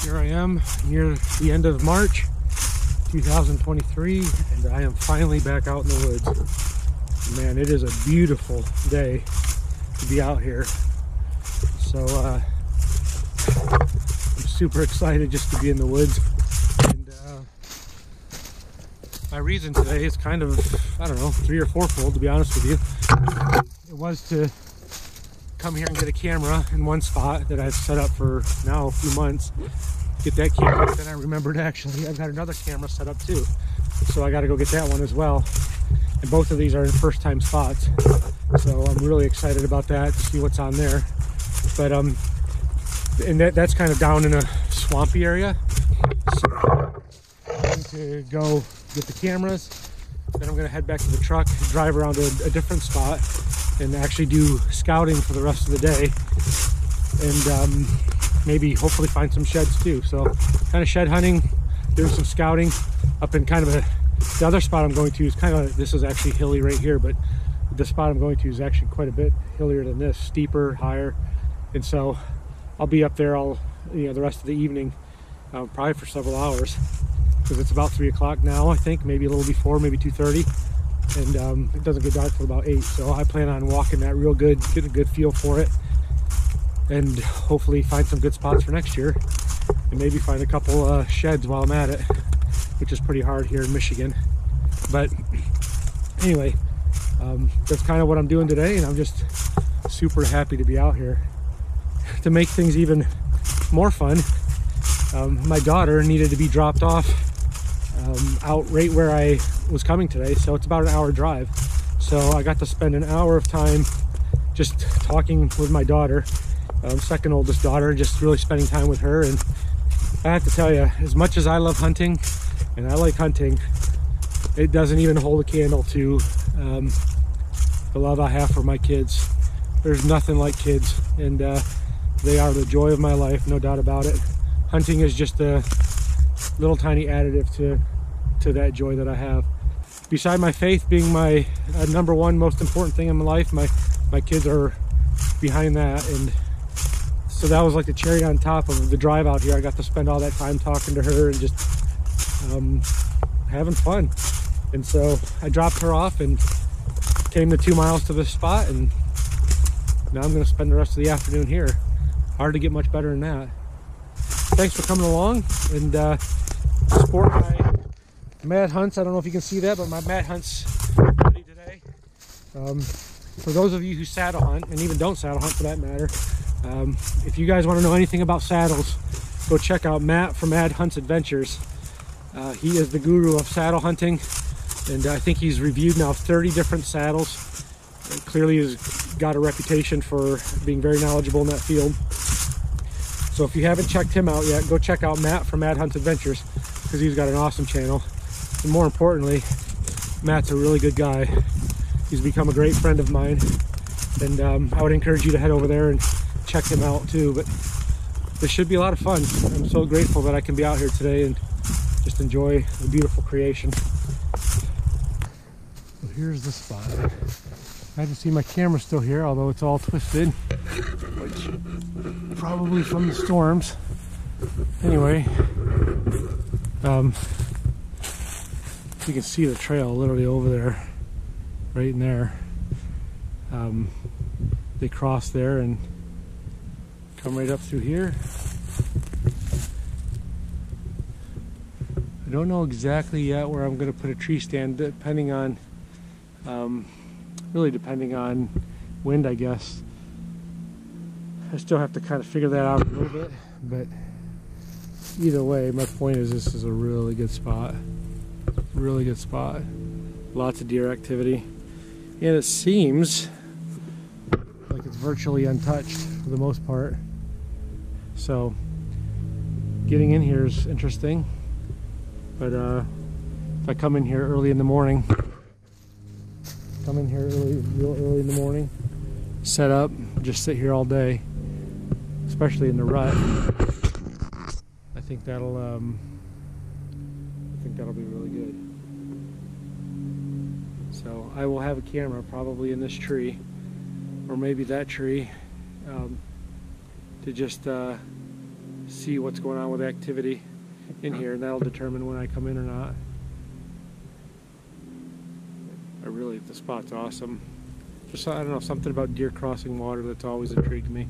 Here I am near the end of March 2023, and I am finally back out in the woods. Man, it is a beautiful day to be out here. So I'm super excited just to be in the woods. And my reason today is kind of, I don't know, 3 or 4-fold, to be honest with you. It was to come here and get a camera in one spot that I've set up for now a few months. Get that camera, but then I remembered actually I've got another camera set up too, so I got to go get that one as well. And both of these are in first time spots, so I'm really excited about that, to see what's on there. But and that's kind of down in a swampy area, so I'm going to go get the cameras, then I'm going to head back to the truck, drive around to a different spot, and actually do scouting for the rest of the day, and maybe hopefully find some sheds too. So kind of shed hunting, doing some scouting up in kind of the other spot I'm going to is kind of, this is actually hilly right here, but the spot I'm going to is actually quite a bit hillier than this, steeper, higher. And so I'll be up there all, the rest of the evening, probably for several hours, because it's about 3 o'clock now, I think, maybe a little before, maybe 2:30. And it doesn't get dark till about 8, so I plan on walking that real good, getting a good feel for it, and hopefully find some good spots for next year, and maybe find a couple sheds while I'm at it, which is pretty hard here in Michigan. But anyway, that's kind of what I'm doing today, and I'm just super happy to be out here. To make things even more fun, my daughter needed to be dropped off out right where I was coming today, so it's about an hour drive. So I got to spend an hour of time just talking with my daughter, second oldest daughter, just really spending time with her. And I have to tell you, as much as I love hunting, and I like hunting, it doesn't even hold a candle to the love I have for my kids. There's nothing like kids, and they are the joy of my life, no doubt about it. Hunting is just a little tiny additive to that joy that I have. Beside my faith being my number one most important thing in my life, my kids are behind that. And so that was like the cherry on top of the drive out here. I got to spend all that time talking to her and just having fun. And so I dropped her off and came the 2 miles to this spot, and now I'm going to spend the rest of the afternoon here. Hard to get much better than that. Thanks for coming along and support my Mad Hunts. I don't know if you can see that, but my Mad Hunts ready today. For those of you who saddle hunt, and even don't saddle hunt for that matter, if you guys want to know anything about saddles, go check out Matt from Mad Hunts Adventures. He is the guru of saddle hunting, and I think he's reviewed now 30 different saddles. Clearly has got a reputation for being very knowledgeable in that field. So if you haven't checked him out yet, go check out Matt from Mad Hunts Adventures, because he's got an awesome channel. And more importantly, Matt's a really good guy. He's become a great friend of mine, and I would encourage you to head over there and check him out too. But this should be a lot of fun. I'm so grateful that I can be out here today and just enjoy the beautiful creation. So here's the spot. I can see my camera still here, although it's all twisted, which probably from the storms. Anyway, you can see the trail literally over there, right in there. They cross there and come right up through here. I don't know exactly yet where I'm going to put a tree stand, depending on really depending on wind, I guess. I still have to kind of figure that out a little bit, but either way, my point is this is a really good spot. Really good spot. Lots of deer activity, and it seems like it's virtually untouched for the most part. So getting in here is interesting, but if I come in here early in the morning, real early in the morning, set up, just sit here all day, especially in the rut, I think that'll be really good. So I will have a camera probably in this tree, or maybe that tree, to just see what's going on with activity in here, and that'll determine when I come in or not. The spot's awesome. Just, I don't know, something about deer crossing water that's always intrigued me.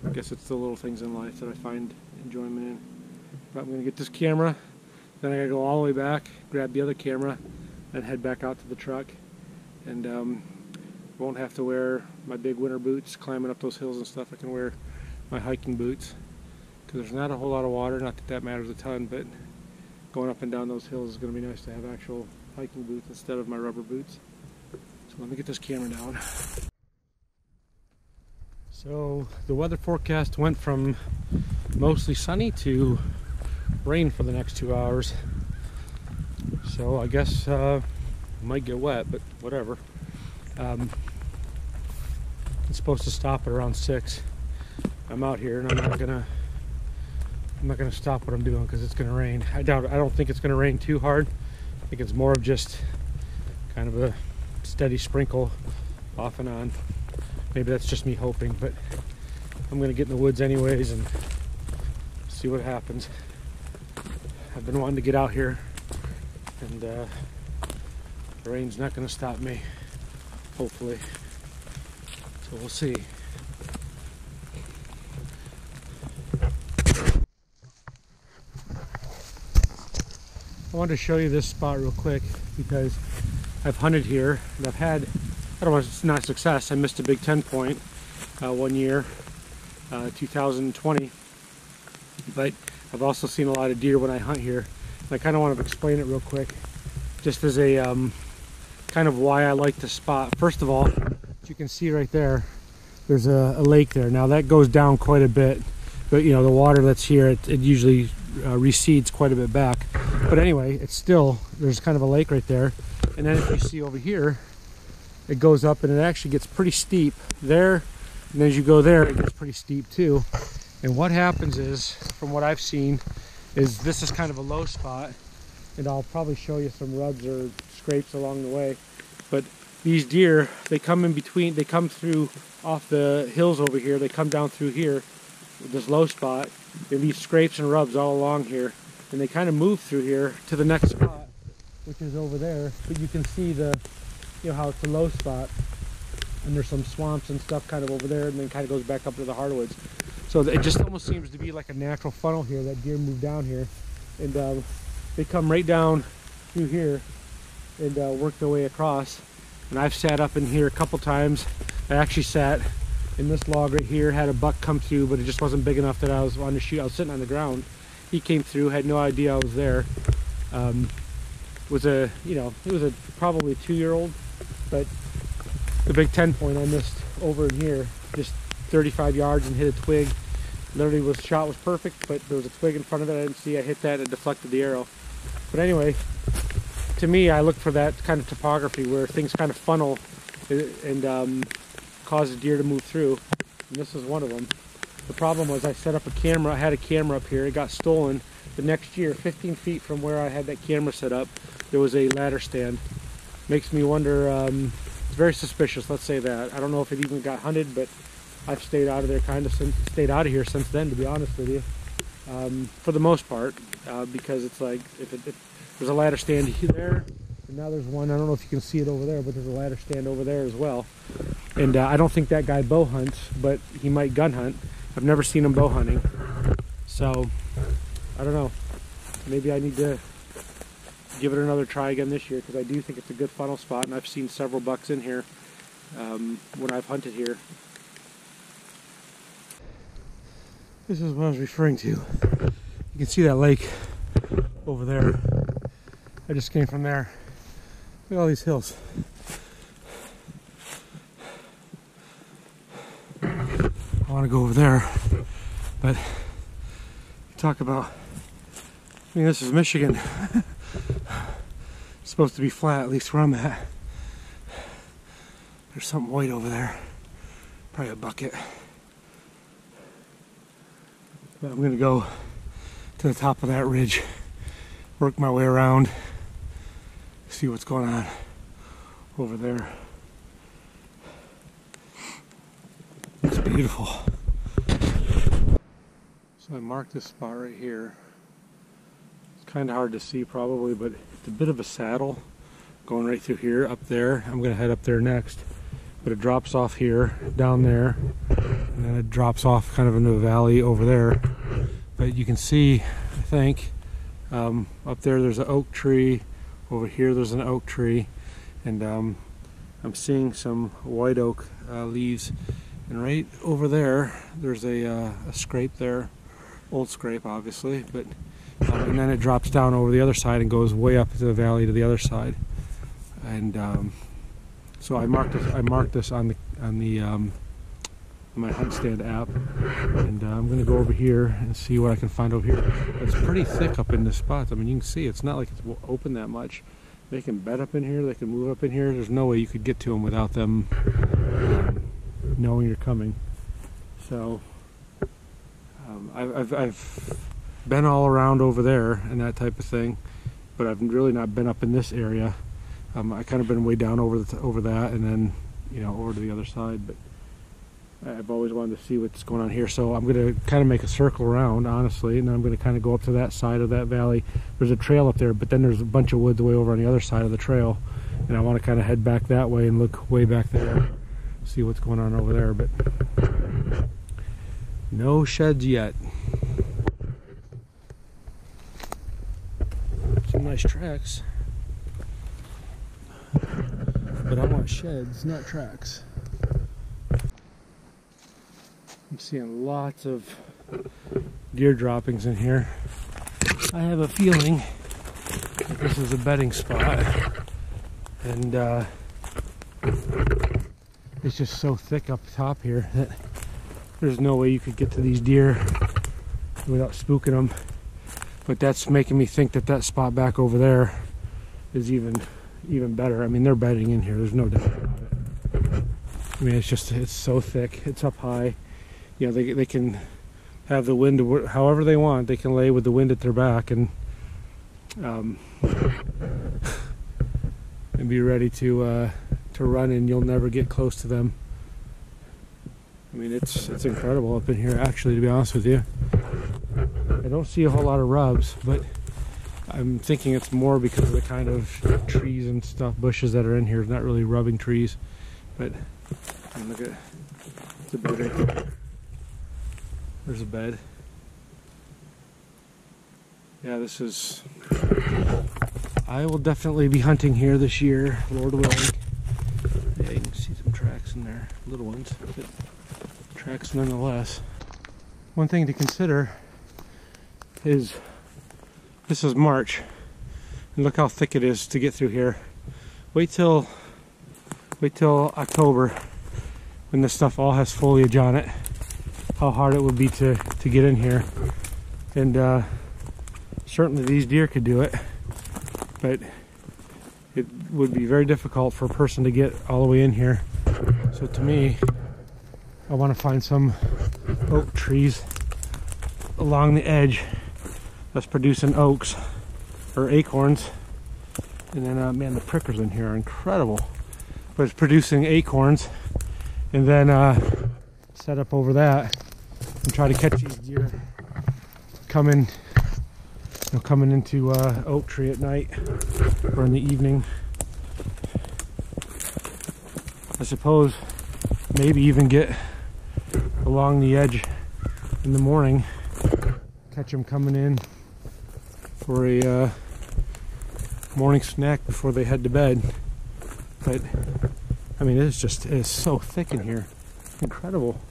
I guess it's the little things in life that I find enjoyment in. But I'm going to get this camera, then I got to go all the way back, grab the other camera, and head back out to the truck. And won't have to wear my big winter boots climbing up those hills and stuff. I can wear my hiking boots, because there's not a whole lot of water. Not that that matters a ton, but going up and down those hills is going to be nice to have actual hiking boots instead of my rubber boots. So let me get this camera down. So the weather forecast went from mostly sunny to rain for the next 2 hours. So I guess it might get wet, but whatever. It's supposed to stop at around 6. I'm out here and I'm not gonna stop what I'm doing because it's gonna rain. I don't think it's gonna rain too hard. I think it's more of just kind of a steady sprinkle off and on. Maybe that's just me hoping, but I'm gonna get in the woods anyways and see what happens. I've been wanting to get out here, and the rain's not gonna stop me, hopefully. So we'll see. I wanted to show you this spot real quick because I've hunted here and I've had, I don't know if it's not a success, I missed a Big 10 point one year, 2020, but I've also seen a lot of deer when I hunt here. And I kind of want to explain it real quick, just as a kind of why I like this spot. First of all, as you can see right there, there's a lake there. Now that goes down quite a bit, but you know, the water that's here, it usually recedes quite a bit back. But anyway, it's still, there's kind of a lake right there. And then if you see over here, it goes up and it actually gets pretty steep there. And as you go there, it gets pretty steep too. And what happens is, from what I've seen, is this is kind of a low spot. And I'll probably show you some rubs or scrapes along the way. But these deer, they come in between, they come through off the hills over here, they come down through here, this low spot. They leave scrapes and rubs all along here. And they kind of move through here to the next spot, which is over there. But you can see the, you know, how it's a low spot. And there's some swamps and stuff kind of over there, and then kind of goes back up to the hardwoods. So it just almost seems to be like a natural funnel here that deer move down here. And they come right down through here and work their way across. And I've sat up in here a couple times. I actually sat in this log right here, had a buck come through, but it just wasn't big enough that I was on to shoot. I was sitting on the ground. He came through, had no idea I was there. Was a, you know, it was a probably 2-year-old, but the Big 10 point I missed over in here, just 35 yards and hit a twig. Literally was shot was perfect, but there was a twig in front of it I didn't see. I hit that and it deflected the arrow. But anyway, to me, I look for that kind of topography where things kind of funnel and cause the deer to move through. And this is one of them. The problem was I set up a camera. I had a camera up here. It got stolen. The next year, 15 feet from where I had that camera set up, there was a ladder stand. Makes me wonder, it's very suspicious, let's say that. I don't know if it even got hunted, but I've stayed out of there stayed out of here since then, to be honest with you. For the most part, because it's like, if there's a ladder stand there, and now there's one, I don't know if you can see it over there, but there's a ladder stand over there as well. And I don't think that guy bow hunts, but he might gun hunt. I've never seen him bow hunting. So, I don't know. Maybe I need to give it another try again this year, because I do think it's a good funnel spot, and I've seen several bucks in here when I've hunted here. This is what I was referring to. You can see that lake over there. I just came from there. Look at all these hills. I want to go over there, but talk about, I mean, this is Michigan. It's supposed to be flat, at least where I'm at. There's something white over there, probably a bucket. But I'm going to go to the top of that ridge, work my way around, see what's going on over there. It's beautiful. So I marked this spot right here. It's kind of hard to see probably, but it's a bit of a saddle going right through here, up there. I'm going to head up there next. But it drops off here, down there, and then it drops off kind of into a valley over there. But you can see, I think, up there there's an oak tree. Over here there's an oak tree. And I'm seeing some white oak leaves. And right over there, there's a scrape there. Old scrape, obviously. But and then it drops down over the other side and goes way up to the valley to the other side. And so I marked this on my hunt stand app, and I'm going to go over here and see what I can find over here. It's pretty thick up in this spot. I mean, you can see it's not like it's open that much. They can bed up in here. They can move up in here. There's no way you could get to them without them knowing you're coming. So I've been all around over there and that type of thing, but I've really not been up in this area. I kind of been way down over that, and then over to the other side. But I've always wanted to see what's going on here, so I'm going to kind of make a circle around, honestly, and then I'm going to kind of go up to that side of that valley. There's a trail up there, but then there's a bunch of woods way over on the other side of the trail, and I want to kind of head back that way and look way back there, see what's going on over there. But no sheds yet. Some nice tracks. But I want sheds, not tracks. I'm seeing lots of deer droppings in here. I have a feeling that this is a bedding spot. And it's just so thick up top here that there's no way you could get to these deer without spooking them. But that's making me think that that spot back over there is even better. I mean, they're bedding in here, there's no doubt about it. I mean, it's so thick, it's up high. They can have the wind however they want. They can lay with the wind at their back and be ready to run, and you'll never get close to them. I mean, it's incredible up in here, actually, to be honest with you. I don't see a whole lot of rubs, but I'm thinking it's more because of the kind of trees and stuff, bushes that are in here. It's not really rubbing trees, but look at the bed right there. There's a bed. Yeah, I will definitely be hunting here this year, Lord willing. Yeah, you can see some tracks in there, little ones, but tracks nonetheless. One thing to consider is this is March, and look how thick it is to get through here. Wait till October, when this stuff all has foliage on it, how hard it would be to get in here. And certainly these deer could do it, but it would be very difficult for a person to get all the way in here. So to me, I want to find some oak trees along the edge that's producing oaks or acorns. And then man, the prickers in here are incredible, but it's producing acorns. And then set up over that and try to catch these deer coming into oak tree at night or in the evening. I suppose maybe even get along the edge in the morning, catch them coming in for a morning snack before they head to bed. But I mean, it's so thick in here, incredible.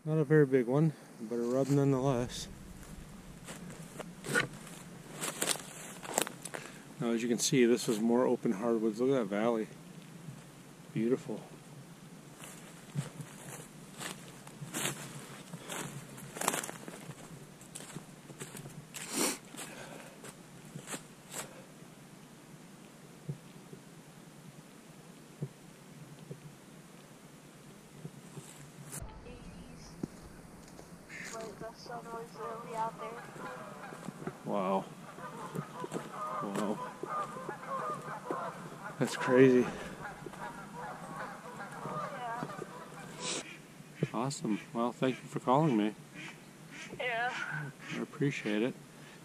Not a very big one, but a rub nonetheless. Now, as you can see, this is more open hardwoods. Look at that valley. Beautiful. Wow. Wow. That's crazy. Awesome. Well, thank you for calling me. Yeah. I appreciate it.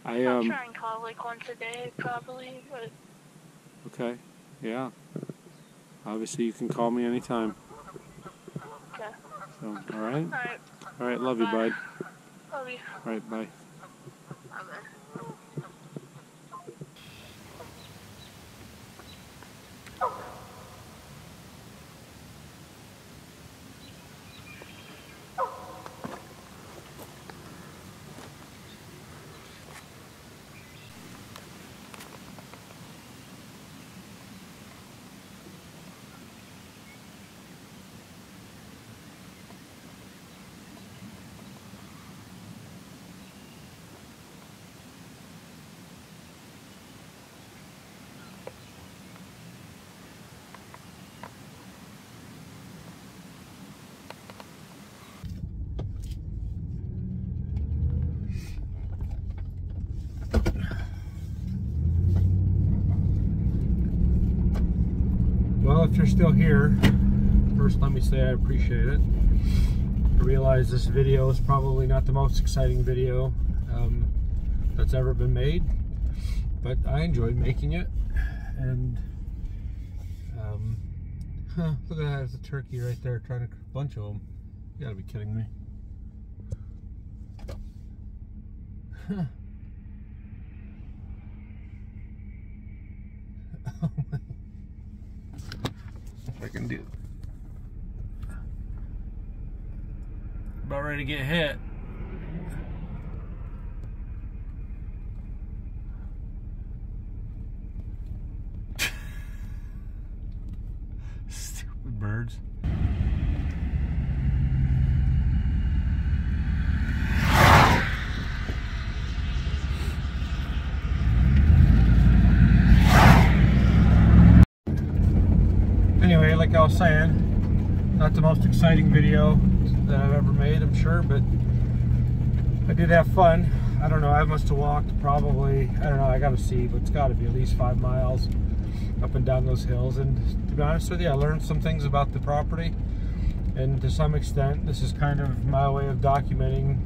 I'll try and call like once a day, probably, but... Okay. Yeah. Obviously, you can call me anytime. Okay. So, all right? Alright. All right, love you, bud. Love you. All right, bye. Bye-bye. Well, if you're still here, first let me say I appreciate it. I realize this video is probably not the most exciting video that's ever been made, but I enjoyed making it. And look at that, there's a turkey right there trying to, a bunch of them. You gotta be kidding me. Huh. Oh my. If I can do. About ready to get hit. Stupid birds. Anyway, like I was saying, not the most exciting video that I've ever made, I'm sure, but I did have fun. I don't know, I must have walked probably, I don't know, I gotta see, but it's gotta be at least 5 miles up and down those hills. And to be honest with you, I learned some things about the property, and to some extent this is kind of my way of documenting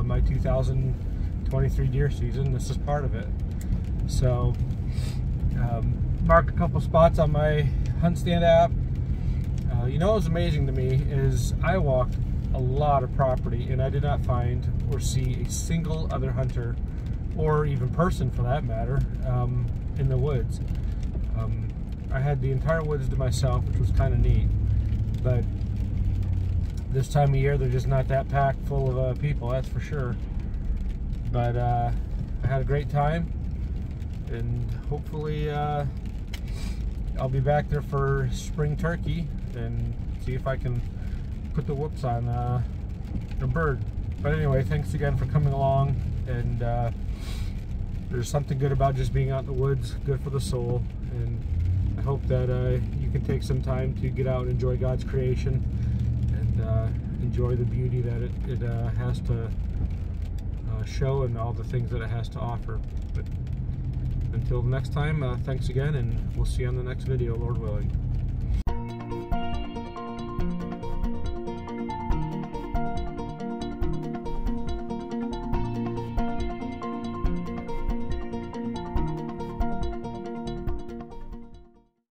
my 2023 deer season. This is part of it. So marked a couple spots on my Hunt Stand app. You know what's amazing to me is I walked a lot of property and I did not find or see a single other hunter, or even person for that matter, in the woods. I had the entire woods to myself, which was kind of neat, but this time of year they're just not that packed full of people, that's for sure. But I had a great time, and hopefully I'll be back there for spring turkey and see if I can put the whoops on a bird. But anyway, thanks again for coming along, and there's something good about just being out in the woods, good for the soul, and I hope that you can take some time to get out and enjoy God's creation and enjoy the beauty that it has to show, and all the things that it has to offer. But until next time, thanks again, and we'll see you on the next video, Lord willing.